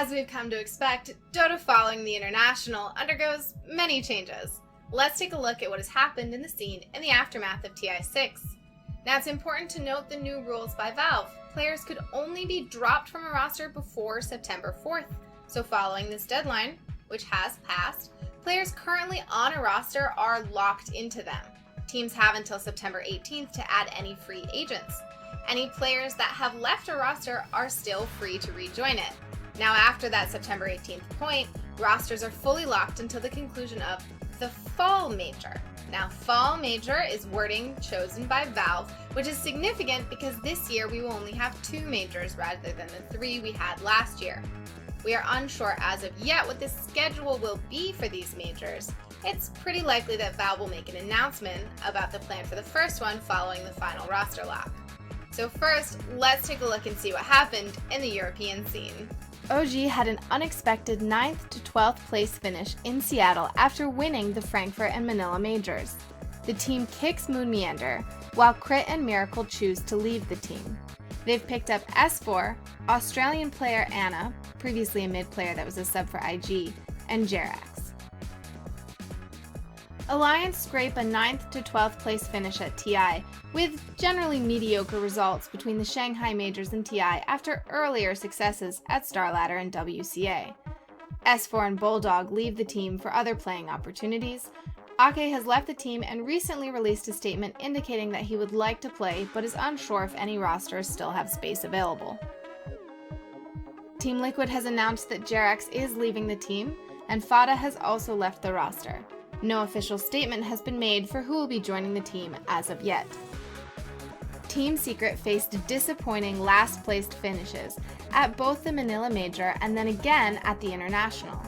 As we've come to expect, Dota following the International undergoes many changes. Let's take a look at what has happened in the scene in the aftermath of TI6. Now it's important to note the new rules by Valve. Players could only be dropped from a roster before September 4th. So following this deadline, which has passed, players currently on a roster are locked into them. Teams have until September 18th to add any free agents. Any players that have left a roster are still free to rejoin it. Now after that September 18th point, rosters are fully locked until the conclusion of the Fall Major. Now Fall Major is wording chosen by Valve, which is significant because this year we will only have 2 majors rather than the 3 we had last year. We are unsure as of yet what the schedule will be for these majors. It's pretty likely that Valve will make an announcement about the plan for the first one following the final roster lock. So first, let's take a look and see what happened in the European scene. OG had an unexpected 9th to 12th place finish in Seattle after winning the Frankfurt and Manila majors. The team kicks Moon Meander, while Crit and Miracle choose to leave the team. They've picked up S4, Australian player Anna, previously a mid player that was a sub for IG, and Jerax. Alliance scrape a 9th to 12th place finish at TI, with generally mediocre results between the Shanghai Majors and TI after earlier successes at Starladder and WCA. S4 and Bulldog leave the team for other playing opportunities. Ake has left the team and recently released a statement indicating that he would like to play but is unsure if any rosters still have space available. Team Liquid has announced that Jerax is leaving the team, and Fada has also left the roster. No official statement has been made for who will be joining the team as of yet. Team Secret faced disappointing last-placed finishes at both the Manila Major and then again at the International.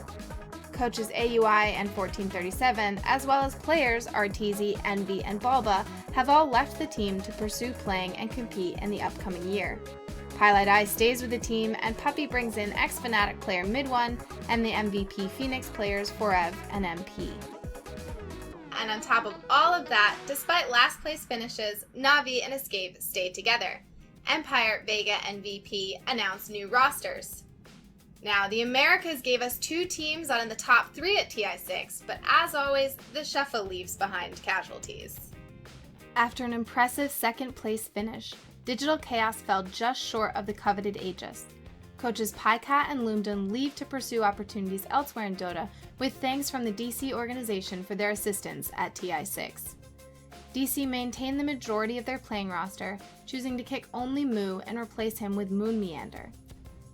Coaches AUI and 1437, as well as players RTZ, Envy, and Bulba, have all left the team to pursue playing and compete in the upcoming year. Highlight Eye stays with the team, and Puppy brings in ex-Fnatic player Mid1 and the MVP Phoenix players Forev and MP. And on top of all of that, despite last place finishes, Na'Vi and Escape stayed together. Empire, Vega, and VP announced new rosters. Now, the Americas gave us 2 teams out in the top 3 at TI6, but as always, the shuffle leaves behind casualties. After an impressive second place finish, Digital Chaos fell just short of the coveted Aegis. Coaches PyCat and Loomdon leave to pursue opportunities elsewhere in Dota, with thanks from the DC organization for their assistance at TI6. DC maintained the majority of their playing roster, choosing to kick only Moo and replace him with Moon Meander.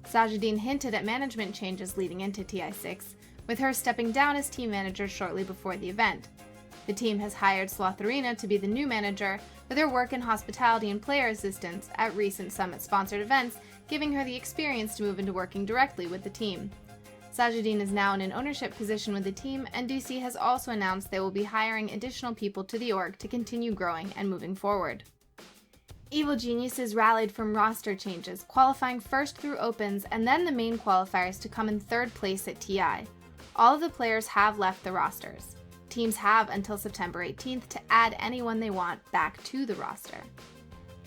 Sajidine hinted at management changes leading into TI6, with her stepping down as team manager shortly before the event. The team has hired Slotherina to be the new manager, with her work in hospitality and player assistance at recent Summit-sponsored events, giving her the experience to move into working directly with the team. Sajidine is now in an ownership position with the team, and DC has also announced they will be hiring additional people to the org to continue growing and moving forward. Evil Geniuses rallied from roster changes, qualifying first through Opens and then the main qualifiers to come in 3rd place at TI. All of the players have left the rosters. Teams have until September 18th to add anyone they want back to the roster.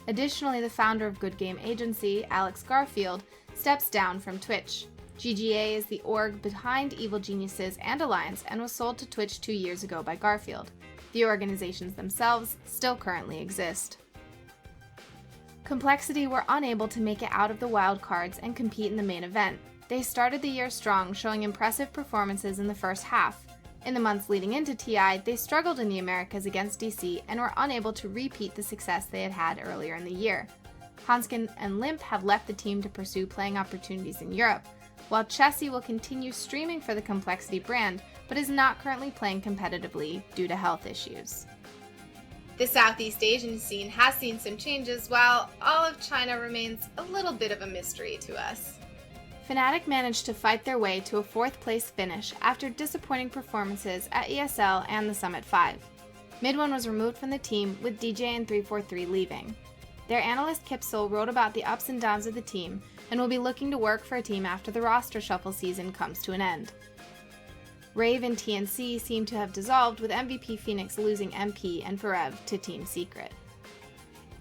Additionally, the founder of Good Game Agency, Alex Garfield, steps down from Twitch. GGA is the org behind Evil Geniuses and Alliance and was sold to Twitch 2 years ago by Garfield. The organizations themselves still currently exist. Complexity were unable to make it out of the wildcards and compete in the main event. They started the year strong, showing impressive performances in the first half. In the months leading into TI, they struggled in the Americas against DC and were unable to repeat the success they had had earlier in the year. Hanskin and Limp have left the team to pursue playing opportunities in Europe, while Chessie will continue streaming for the Complexity brand, but is not currently playing competitively due to health issues. The Southeast Asian scene has seen some changes, while all of China remains a little bit of a mystery to us. Fnatic managed to fight their way to a 4th place finish after disappointing performances at ESL and the Summit 5. Mid1 was removed from the team, with DJ and 343 leaving. Their analyst Kipsel wrote about the ups and downs of the team and will be looking to work for a team after the roster shuffle season comes to an end. Rave and TNC seem to have dissolved, with MVP Phoenix losing MP and Forev to Team Secret.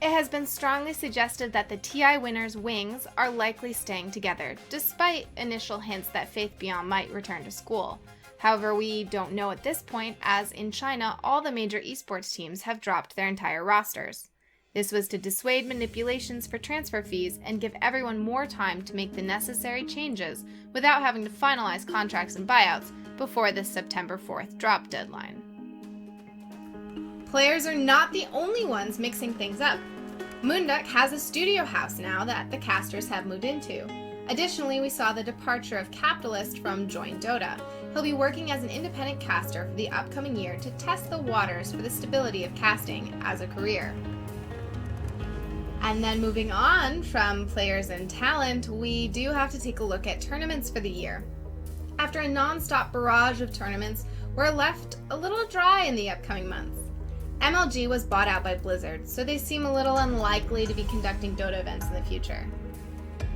It has been strongly suggested that the TI winners' wings are likely staying together, despite initial hints that Faith Beyond might return to school. However, we don't know at this point, as in China, all the major esports teams have dropped their entire rosters. This was to dissuade manipulations for transfer fees and give everyone more time to make the necessary changes without having to finalize contracts and buyouts before the September 4th drop deadline. Players are not the only ones mixing things up. Moonduck has a studio house now that the casters have moved into. Additionally, we saw the departure of Capitalist from Join Dota. He'll be working as an independent caster for the upcoming year to test the waters for the stability of casting as a career. And then moving on from players and talent, we do have to take a look at tournaments for the year. After a non-stop barrage of tournaments, we're left a little dry in the upcoming months. MLG was bought out by Blizzard, so they seem a little unlikely to be conducting Dota events in the future.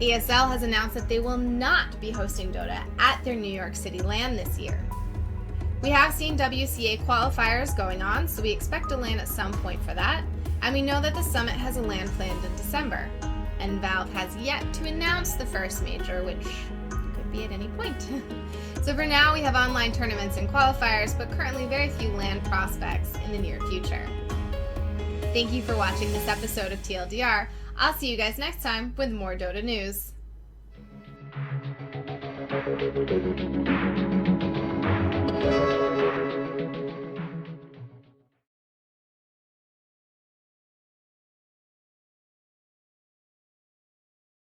ESL has announced that they will not be hosting Dota at their New York City LAN this year. We have seen WCA qualifiers going on, so we expect a LAN at some point for that, and we know that the Summit has a LAN planned in December, and Valve has yet to announce the first major, which could be at any point. So for now, we have online tournaments and qualifiers, but currently very few LAN prospects in the near future. Thank you for watching this episode of TLDR. I'll see you guys next time with more Dota news.